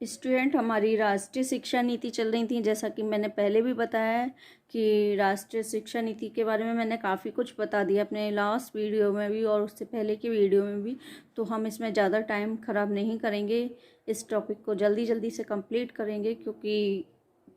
Student, हमारी राष्ट्रीय शिक्षा नीति चल रही थी। जैसा कि मैंने पहले भी बताया है कि राष्ट्रीय शिक्षा नीति के बारे में मैंने काफ़ी कुछ बता दिया अपने लास्ट वीडियो में भी और उससे पहले की वीडियो में भी। तो हम इसमें ज़्यादा टाइम ख़राब नहीं करेंगे, इस टॉपिक को जल्दी जल्दी से कंप्लीट करेंगे, क्योंकि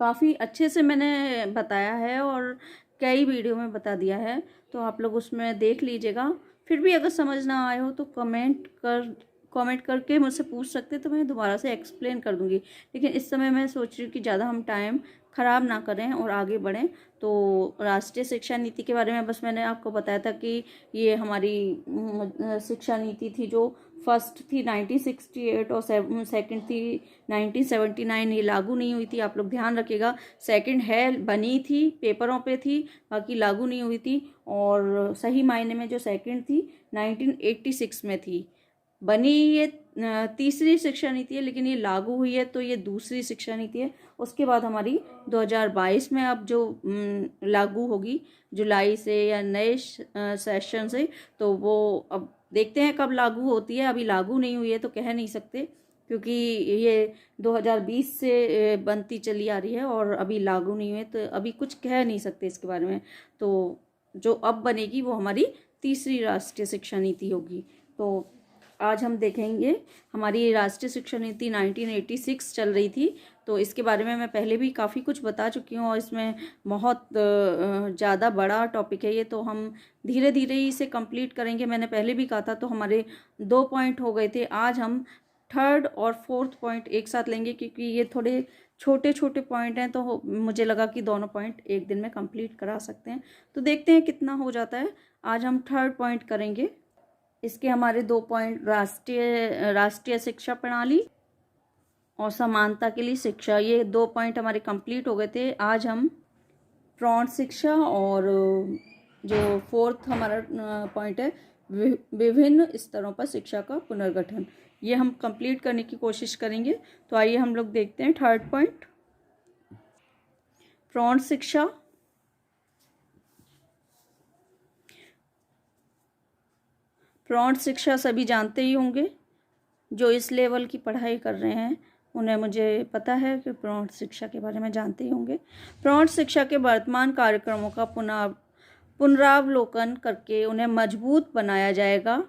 काफ़ी अच्छे से मैंने बताया है और कई वीडियो में बता दिया है। तो आप लोग उसमें देख लीजिएगा। फिर भी अगर समझ ना आए हो तो कमेंट करके मुझसे पूछ सकते, तो मैं दोबारा से एक्सप्लेन कर दूंगी। लेकिन इस समय मैं सोच रही हूँ कि ज़्यादा हम टाइम ख़राब ना करें और आगे बढ़ें। तो राष्ट्रीय शिक्षा नीति के बारे में बस मैंने आपको बताया था कि ये हमारी शिक्षा नीति थी जो फर्स्ट थी 1968 और सेकंड थी 1979। ये लागू नहीं हुई थी, आप लोग ध्यान रखिएगा। सेकंड है बनी थी, पेपरों पे थी, बाकी लागू नहीं हुई थी। और सही मायने में जो सेकंड थी 1986 में थी। बनी ये तीसरी शिक्षा नीति है, लेकिन ये लागू हुई है तो ये दूसरी शिक्षा नीति है। उसके बाद हमारी 2022 में अब जो लागू होगी जुलाई से या नए सेशन से, तो वो अब देखते हैं कब लागू होती है। अभी लागू नहीं हुई है तो कह नहीं सकते, क्योंकि ये 2020 से बनती चली आ रही है और अभी लागू नहीं हुई है, तो अभी कुछ कह नहीं सकते इसके बारे में। तो जो अब बनेगी वो हमारी तीसरी राष्ट्रीय शिक्षा नीति होगी। तो आज हम देखेंगे, हमारी राष्ट्रीय शिक्षा नीति 1986 चल रही थी, तो इसके बारे में मैं पहले भी काफ़ी कुछ बता चुकी हूँ और इसमें बहुत ज़्यादा बड़ा टॉपिक है ये, तो हम धीरे धीरे ही इसे कंप्लीट करेंगे। मैंने पहले भी कहा था। तो हमारे 2 पॉइंट हो गए थे, आज हम थर्ड और फोर्थ पॉइंट एक साथ लेंगे, क्योंकि ये थोड़े छोटे छोटे पॉइंट हैं, तो मुझे लगा कि दोनों पॉइंट एक दिन में कंप्लीट करा सकते हैं। तो देखते हैं कितना हो जाता है। आज हम थर्ड पॉइंट करेंगे। इसके हमारे 2 पॉइंट राष्ट्रीय शिक्षा प्रणाली और समानता के लिए शिक्षा, ये 2 पॉइंट हमारे कंप्लीट हो गए थे। आज हम प्रौढ़ शिक्षा और जो फोर्थ हमारा पॉइंट है विभिन्न स्तरों पर शिक्षा का पुनर्गठन, ये हम कंप्लीट करने की कोशिश करेंगे। तो आइए हम लोग देखते हैं थर्ड पॉइंट, प्रौढ़ शिक्षा। प्रौढ़ शिक्षा सभी जानते ही होंगे, जो इस लेवल की पढ़ाई कर रहे हैं उन्हें मुझे पता है कि प्रौढ़ शिक्षा के बारे में जानते ही होंगे। प्रौढ़ शिक्षा के वर्तमान कार्यक्रमों का पुनरावलोकन करके उन्हें मजबूत बनाया जाएगा।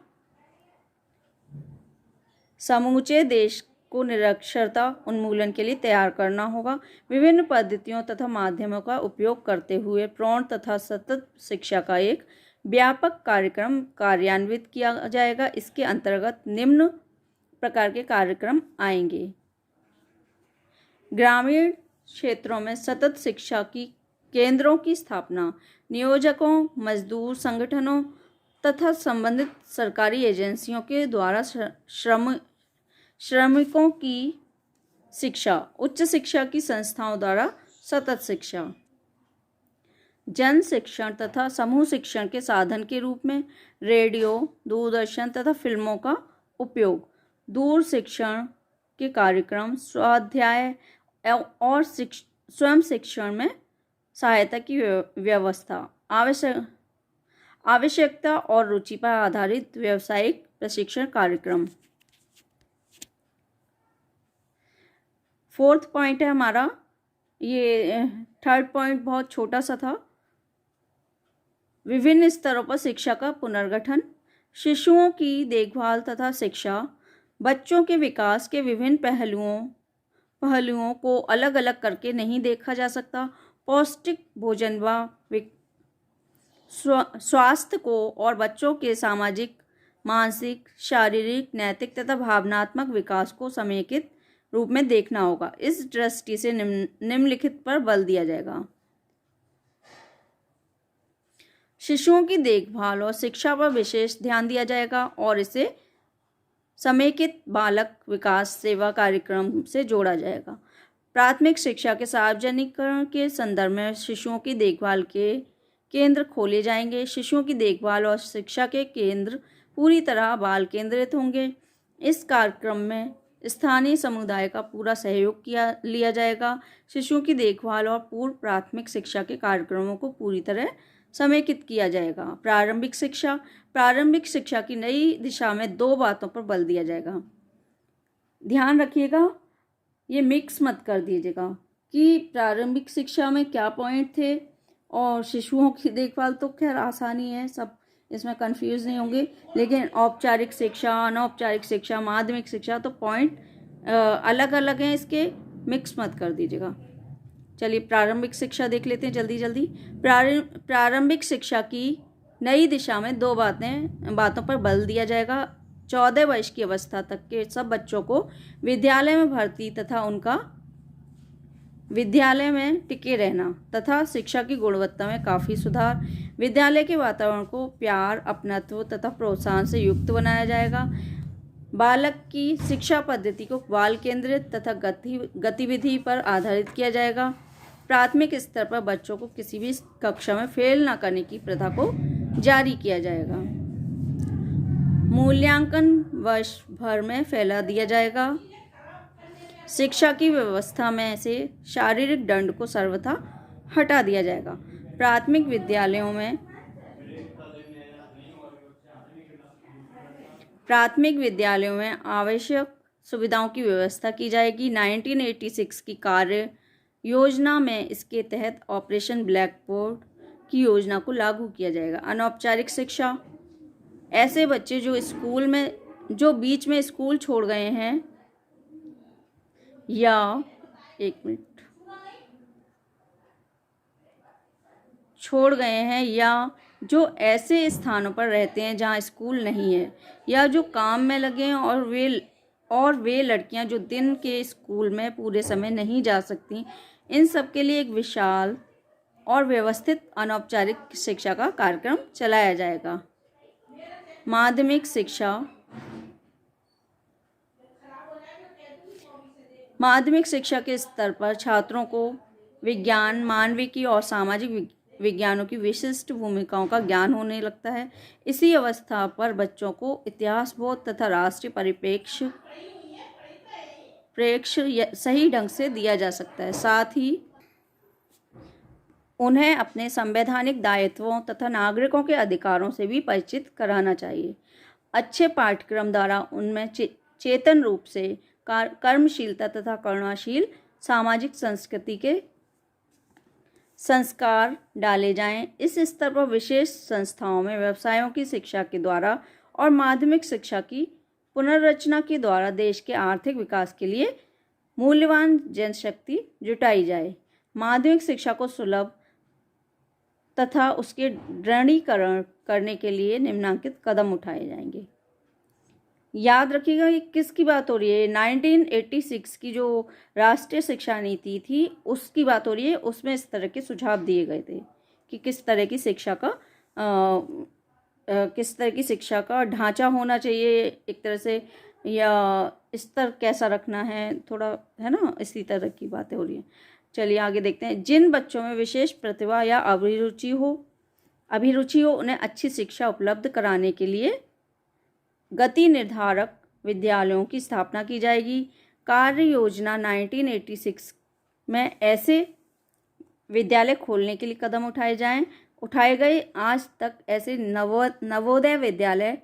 समूचे देश को निरक्षरता उन्मूलन के लिए तैयार करना होगा। विभिन्न पद्धतियों तथा माध्यमों का उपयोग करते हुए प्रौढ़ तथा सतत शिक्षा का एक व्यापक कार्यक्रम कार्यान्वित किया जाएगा। इसके अंतर्गत निम्न प्रकार के कार्यक्रम आएंगे। ग्रामीण क्षेत्रों में सतत शिक्षा की केंद्रों की स्थापना, नियोजकों, मजदूर संगठनों तथा संबंधित सरकारी एजेंसियों के द्वारा श्रमिकों की शिक्षा, उच्च शिक्षा की संस्थाओं द्वारा सतत शिक्षा, जन शिक्षण तथा समूह शिक्षण के साधन के रूप में रेडियो, दूरदर्शन तथा फिल्मों का उपयोग, दूर शिक्षण के कार्यक्रम, स्वाध्याय और स्वयं शिक्षण में सहायता की व्यवस्था, आवश्यकता और रुचि पर आधारित व्यावसायिक प्रशिक्षण कार्यक्रम। फोर्थ पॉइंट है हमारा, ये थर्ड पॉइंट बहुत छोटा सा था, विभिन्न स्तरों पर शिक्षा का पुनर्गठन। शिशुओं की देखभाल तथा शिक्षा, बच्चों के विकास के विभिन्न पहलुओं को अलग अलग करके नहीं देखा जा सकता। पौष्टिक भोजन व स्वास्थ्य को और बच्चों के सामाजिक, मानसिक, शारीरिक, नैतिक तथा भावनात्मक विकास को समेकित रूप में देखना होगा। इस दृष्टि से निम्नलिखित पर बल दिया जाएगा। शिशुओं की देखभाल और शिक्षा पर विशेष ध्यान दिया जाएगा और इसे समेकित बालक विकास सेवा कार्यक्रम से जोड़ा जाएगा। प्राथमिक शिक्षा के सार्वजनिकरण के संदर्भ में शिशुओं की देखभाल के केंद्र खोले जाएंगे। शिशुओं की देखभाल और शिक्षा के केंद्र पूरी तरह बाल केंद्रित होंगे। इस कार्यक्रम में स्थानीय समुदाय का पूरा सहयोग लिया जाएगा। शिशुओं की देखभाल और पूर्व प्राथमिक शिक्षा के कार्यक्रमों को पूरी तरह समेकित किया जाएगा। प्रारंभिक शिक्षा की नई दिशा में 2 बातों पर बल दिया जाएगा। ध्यान रखिएगा, ये मिक्स मत कर दीजिएगा कि प्रारंभिक शिक्षा में क्या पॉइंट थे और शिशुओं की देखभाल तो खैर आसानी है, सब इसमें कंफ्यूज नहीं होंगे, लेकिन औपचारिक शिक्षा, अनौपचारिक शिक्षा, माध्यमिक शिक्षा तो पॉइंट अलग अलग हैं, इसके मिक्स मत कर दीजिएगा। चलिए प्रारंभिक शिक्षा देख लेते हैं जल्दी जल्दी। प्रारंभिक शिक्षा की नई दिशा में दो बातों पर बल दिया जाएगा। 14 वर्ष की अवस्था तक के सब बच्चों को विद्यालय में भर्ती तथा उनका विद्यालय में टिके रहना तथा शिक्षा की गुणवत्ता में काफ़ी सुधार। विद्यालय के वातावरण को प्यार, अपनत्व तथा प्रोत्साहन से युक्त बनाया जाएगा। बालक की शिक्षा पद्धति को बाल केंद्रित तथा गतिविधि पर आधारित किया जाएगा। प्राथमिक स्तर पर बच्चों को किसी भी कक्षा में फेल न करने की प्रथा को जारी किया जाएगा। मूल्यांकन वर्ष भर में फैला दिया जाएगा। शिक्षा की व्यवस्था में से शारीरिक दंड को सर्वथा हटा दिया जाएगा। प्राथमिक विद्यालयों में आवश्यक सुविधाओं की व्यवस्था की जाएगी। 1986 की कार्य योजना में इसके तहत ऑपरेशन ब्लैक बोर्ड की योजना को लागू किया जाएगा। अनौपचारिक शिक्षा, ऐसे बच्चे जो बीच में स्कूल छोड़ गए हैं या जो ऐसे स्थानों पर रहते हैं जहां स्कूल नहीं है, या जो काम में लगे हैं और वे लड़कियां जो दिन के स्कूल में पूरे समय नहीं जा सकती, इन सब के लिए एक विशाल और व्यवस्थित अनौपचारिक शिक्षा का कार्यक्रम चलाया जाएगा। माध्यमिक शिक्षा के स्तर पर छात्रों को विज्ञान, मानविकी और सामाजिक विज्ञानों की विशिष्ट भूमिकाओं का ज्ञान होने लगता है। इसी अवस्था पर बच्चों को इतिहास बोध तथा राष्ट्रीय परिप्रेक्ष्य सही ढंग से दिया जा सकता है। साथ ही उन्हें अपने संवैधानिक दायित्वों तथा नागरिकों के अधिकारों से भी परिचित कराना चाहिए। अच्छे पाठ्यक्रम द्वारा उनमें चेतन रूप से कर्मशीलता तथा करुणाशील सामाजिक संस्कृति के संस्कार डाले जाएं। इस स्तर पर विशेष संस्थाओं में व्यवसायों की शिक्षा के द्वारा और माध्यमिक शिक्षा की पुनर्रचना के द्वारा देश के आर्थिक विकास के लिए मूल्यवान जनशक्ति जुटाई जाए। माध्यमिक शिक्षा को सुलभ तथा उसके दृढ़ीकरण करने के लिए निम्नलिखित कदम उठाए जाएंगे। याद रखिएगा ये किसकी बात हो रही है, 1986 की जो राष्ट्रीय शिक्षा नीति थी उसकी बात हो रही है। उसमें इस तरह के सुझाव दिए गए थे कि किस तरह की शिक्षा का ढांचा होना चाहिए एक तरह से, या स्तर कैसा रखना है, थोड़ा है ना, इसी तरह की बातें हो रही हैं। चलिए आगे देखते हैं। जिन बच्चों में विशेष प्रतिभा या अभिरुचि हो उन्हें अच्छी शिक्षा उपलब्ध कराने के लिए गति निर्धारक विद्यालयों की स्थापना की जाएगी। कार्य योजना 1986 में ऐसे विद्यालय खोलने के लिए कदम उठाए गए। आज तक ऐसे नवोदय विद्यालय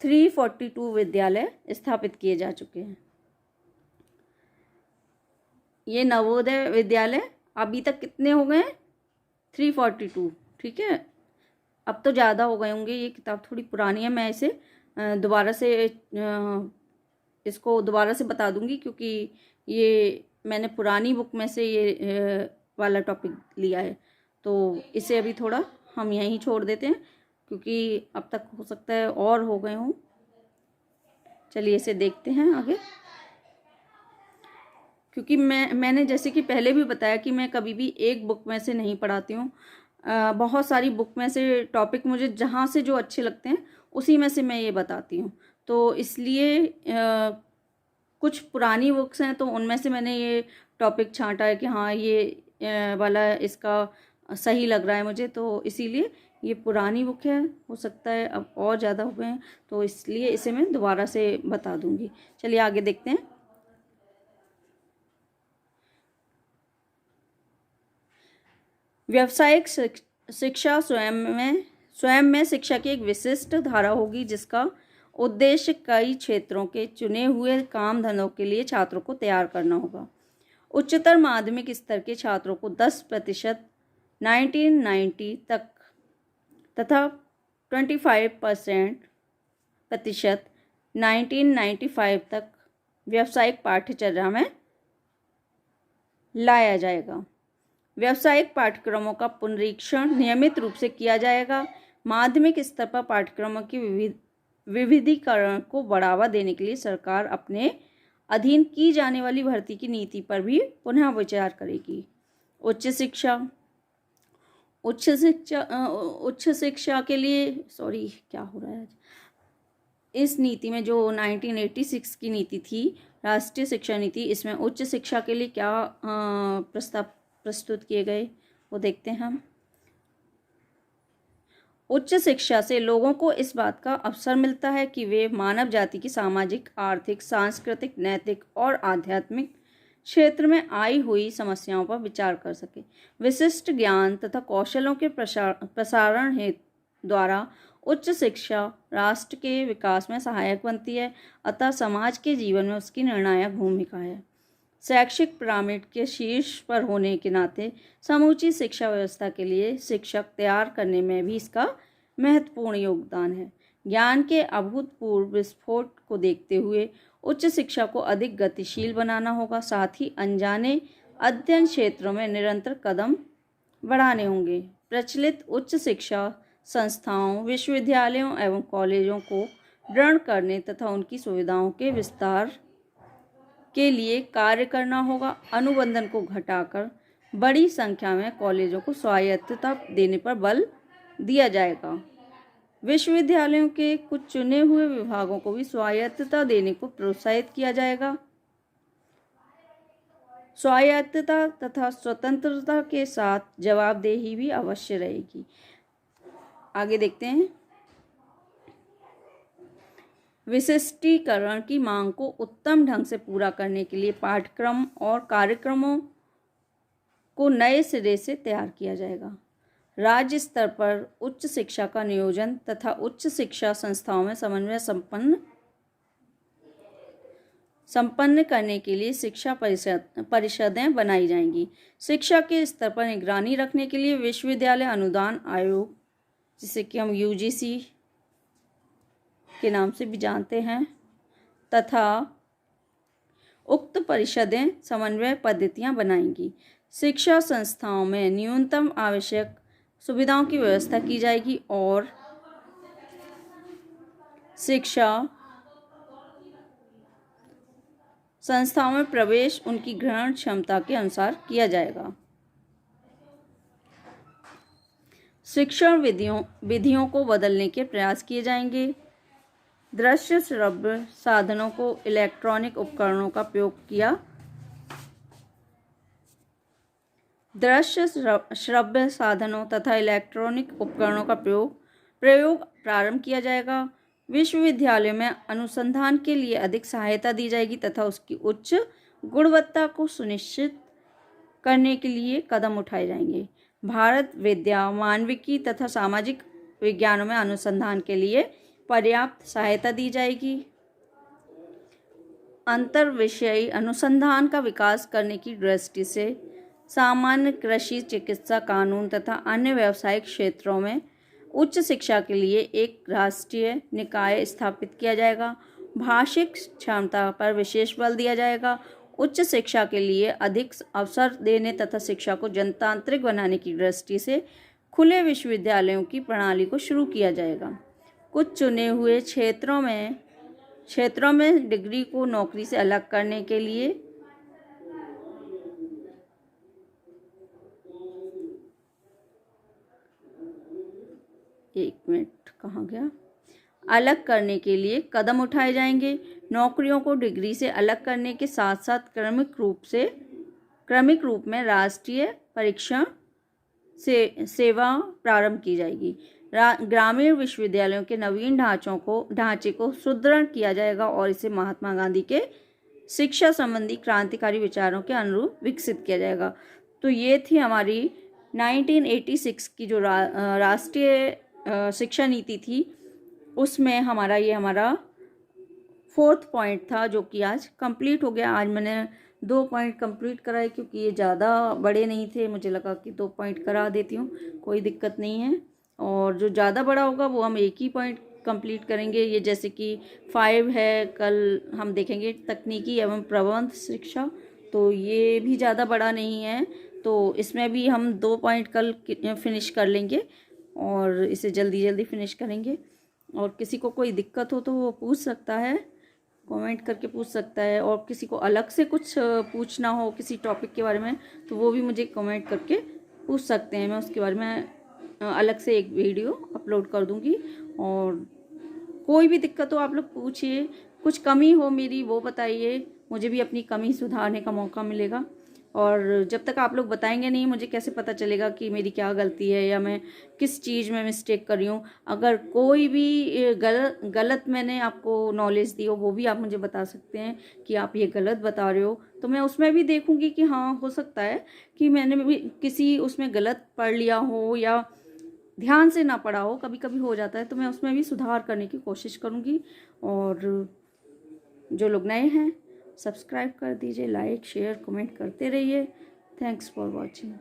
342 विद्यालय स्थापित किए जा चुके हैं। ये नवोदय विद्यालय अभी तक कितने हो गए हैं, 342, ठीक है। अब तो ज़्यादा हो गए होंगे, ये किताब थोड़ी पुरानी है, मैं इसे दोबारा से बता दूंगी, क्योंकि ये मैंने पुरानी बुक में से ये वाला टॉपिक लिया है, तो इसे अभी थोड़ा हम यहीं छोड़ देते हैं, क्योंकि अब तक हो सकता है और हो गए हों। चलिए इसे देखते हैं आगे। क्योंकि मैंने जैसे कि पहले भी बताया कि मैं कभी भी एक बुक में से नहीं पढ़ाती हूँ, बहुत सारी बुक में से टॉपिक मुझे जहाँ से जो अच्छे लगते हैं उसी में से मैं ये बताती हूँ। तो इसलिए कुछ पुरानी बुक्स हैं तो उनमें से मैंने ये टॉपिक छांटा है कि हाँ ये वाला इसका सही लग रहा है मुझे, तो इसीलिए ये पुरानी बुक है, हो सकता है अब और ज़्यादा हो गए हैं, तो इसलिए इसे मैं दोबारा से बता दूँगी। चलिए आगे देखते हैं। व्यावसायिक शिक्षा स्वयं में शिक्षा की एक विशिष्ट धारा होगी, जिसका उद्देश्य कई क्षेत्रों के चुने हुए काम धंधों के लिए छात्रों को तैयार करना होगा। उच्चतर माध्यमिक स्तर के छात्रों को 10% 1990 तक तथा 25% 1995 तक व्यावसायिक पाठ्यचर्या में लाया जाएगा। व्यावसायिक पाठ्यक्रमों का पुनरीक्षण नियमित रूप से किया जाएगा। माध्यमिक स्तर पर पाठ्यक्रमों की विविधीकरण को बढ़ावा देने के लिए सरकार अपने अधीन की जाने वाली भर्ती की नीति पर भी पुनः विचार करेगी। उच्च शिक्षा के लिए क्या हो रहा है इस नीति में जो 1986 की नीति थी, राष्ट्रीय शिक्षा नीति, इसमें उच्च शिक्षा के लिए क्या प्रस्ताव प्रस्तुत किए गए वो देखते हैं हम। उच्च शिक्षा से लोगों को इस बात का अवसर मिलता है कि वे मानव जाति की सामाजिक, आर्थिक, सांस्कृतिक, नैतिक और आध्यात्मिक क्षेत्र में आई हुई समस्याओं पर विचार कर सके। विशिष्ट ज्ञान तथा कौशलों के प्रसारण हेतु द्वारा उच्च शिक्षा राष्ट्र के विकास में सहायक बनती है, अतः समाज के जीवन में उसकी निर्णायक भूमिका है। शैक्षिक पिरामिड के शीर्ष पर होने के नाते समूची शिक्षा व्यवस्था के लिए शिक्षक तैयार करने में भी इसका महत्वपूर्ण योगदान है। ज्ञान के अभूतपूर्व विस्फोट को देखते हुए उच्च शिक्षा को अधिक गतिशील बनाना होगा। साथ ही अनजाने अध्ययन क्षेत्रों में निरंतर कदम बढ़ाने होंगे। प्रचलित उच्च शिक्षा संस्थाओं, विश्वविद्यालयों एवं कॉलेजों को दृढ़ करने तथा उनकी सुविधाओं के विस्तार के लिए कार्य करना होगा। अनुबंधन को घटाकर बड़ी संख्या में कॉलेजों को स्वायत्तता देने पर बल दिया जाएगा। विश्वविद्यालयों के कुछ चुने हुए विभागों को भी स्वायत्तता देने को प्रोत्साहित किया जाएगा। स्वायत्तता तथा स्वतंत्रता के साथ जवाबदेही भी अवश्य रहेगी। आगे देखते हैं। विशिष्टीकरण की मांग को उत्तम ढंग से पूरा करने के लिए पाठ्यक्रम और कार्यक्रमों को नए सिरे से तैयार किया जाएगा। राज्य स्तर पर उच्च शिक्षा का नियोजन तथा उच्च शिक्षा संस्थाओं में समन्वय संपन्न करने के लिए शिक्षा परिषदें बनाई जाएंगी। शिक्षा के स्तर पर निगरानी रखने के लिए विश्वविद्यालय अनुदान आयोग, जिसे कि हम यूजीसी के नाम से भी जानते हैं, तथा उक्त परिषदें समन्वय पद्धतियां बनाएंगी। शिक्षा संस्थाओं में न्यूनतम आवश्यक सुविधाओं की व्यवस्था की जाएगी और शिक्षा संस्थाओं में प्रवेश उनकी ग्रहण क्षमता के अनुसार किया जाएगा। शिक्षण विधियों को बदलने के प्रयास किए जाएंगे। दृश्य श्रव्य साधनों को इलेक्ट्रॉनिक उपकरणों का प्रयोग किया दृश्य श्रव्य साधनों तथा इलेक्ट्रॉनिक उपकरणों का प्रयोग प्रारंभ किया जाएगा। विश्वविद्यालय में अनुसंधान के लिए अधिक सहायता दी जाएगी तथा उसकी उच्च गुणवत्ता को सुनिश्चित करने के लिए कदम उठाए जाएंगे। भारत विद्या, मानविकी तथा सामाजिक विज्ञानों में अनुसंधान के लिए पर्याप्त सहायता दी जाएगी। अंतर विषयी अनुसंधान का विकास करने की दृष्टि से सामान्य कृषि, चिकित्सा, कानून तथा अन्य व्यावसायिक क्षेत्रों में उच्च शिक्षा के लिए एक राष्ट्रीय निकाय स्थापित किया जाएगा। भाषिक क्षमता पर विशेष बल दिया जाएगा। उच्च शिक्षा के लिए अधिक अवसर देने तथा शिक्षा को जनतांत्रिक बनाने की दृष्टि से खुले विश्वविद्यालयों की प्रणाली को शुरू किया जाएगा। कुछ चुने हुए क्षेत्रों में डिग्री को नौकरी से अलग करने के लिए अलग करने के लिए कदम उठाए जाएंगे। नौकरियों को डिग्री से अलग करने के साथ साथ क्रमिक रूप में राष्ट्रीय परीक्षण सेवा प्रारंभ की जाएगी। ग्रामीण विश्वविद्यालयों के नवीन ढांचे को सुदृढ़ किया जाएगा और इसे महात्मा गांधी के शिक्षा संबंधी क्रांतिकारी विचारों के अनुरूप विकसित किया जाएगा। तो ये थी हमारी 1986 की जो राष्ट्रीय शिक्षा नीति थी, उसमें हमारा 4th पॉइंट था जो कि आज कंप्लीट हो गया। आज मैंने 2 पॉइंट कंप्लीट कराए क्योंकि ये ज़्यादा बड़े नहीं थे, मुझे लगा कि 2 पॉइंट करा देती हूँ, कोई दिक्कत नहीं है। और जो ज़्यादा बड़ा होगा वो हम एक ही पॉइंट कंप्लीट करेंगे। ये जैसे कि 5 है, कल हम देखेंगे तकनीकी एवं प्रबंध शिक्षा, तो ये भी ज़्यादा बड़ा नहीं है, तो इसमें भी हम 2 पॉइंट कल फिनिश कर लेंगे और इसे जल्दी जल्दी फिनिश करेंगे। और किसी को कोई दिक्कत हो तो वो पूछ सकता है, कमेंट करके पूछ सकता है। और किसी को अलग से कुछ पूछना हो किसी टॉपिक के बारे में तो वो भी मुझे कमेंट करके पूछ सकते हैं, मैं उसके बारे में अलग से एक वीडियो अपलोड कर दूंगी। और कोई भी दिक्कत हो आप लोग पूछिए, कुछ कमी हो मेरी वो बताइए, मुझे भी अपनी कमी सुधारने का मौका मिलेगा। और जब तक आप लोग बताएंगे नहीं मुझे कैसे पता चलेगा कि मेरी क्या गलती है या मैं किस चीज़ में मिस्टेक कर रही हूँ। अगर कोई भी गलत मैंने आपको नॉलेज दी हो वो भी आप मुझे बता सकते हैं कि आप ये गलत बता रहे हो, तो मैं उसमें भी देखूँगी कि हाँ हो सकता है कि मैंने भी किसी उसमें गलत पढ़ लिया हो या ध्यान से ना पढ़ा हो, कभी कभी हो जाता है, तो मैं उसमें भी सुधार करने की कोशिश करूँगी। और जो लोग नए हैं सब्सक्राइब कर दीजिए, लाइक शेयर कमेंट करते रहिए। Thanks for watching.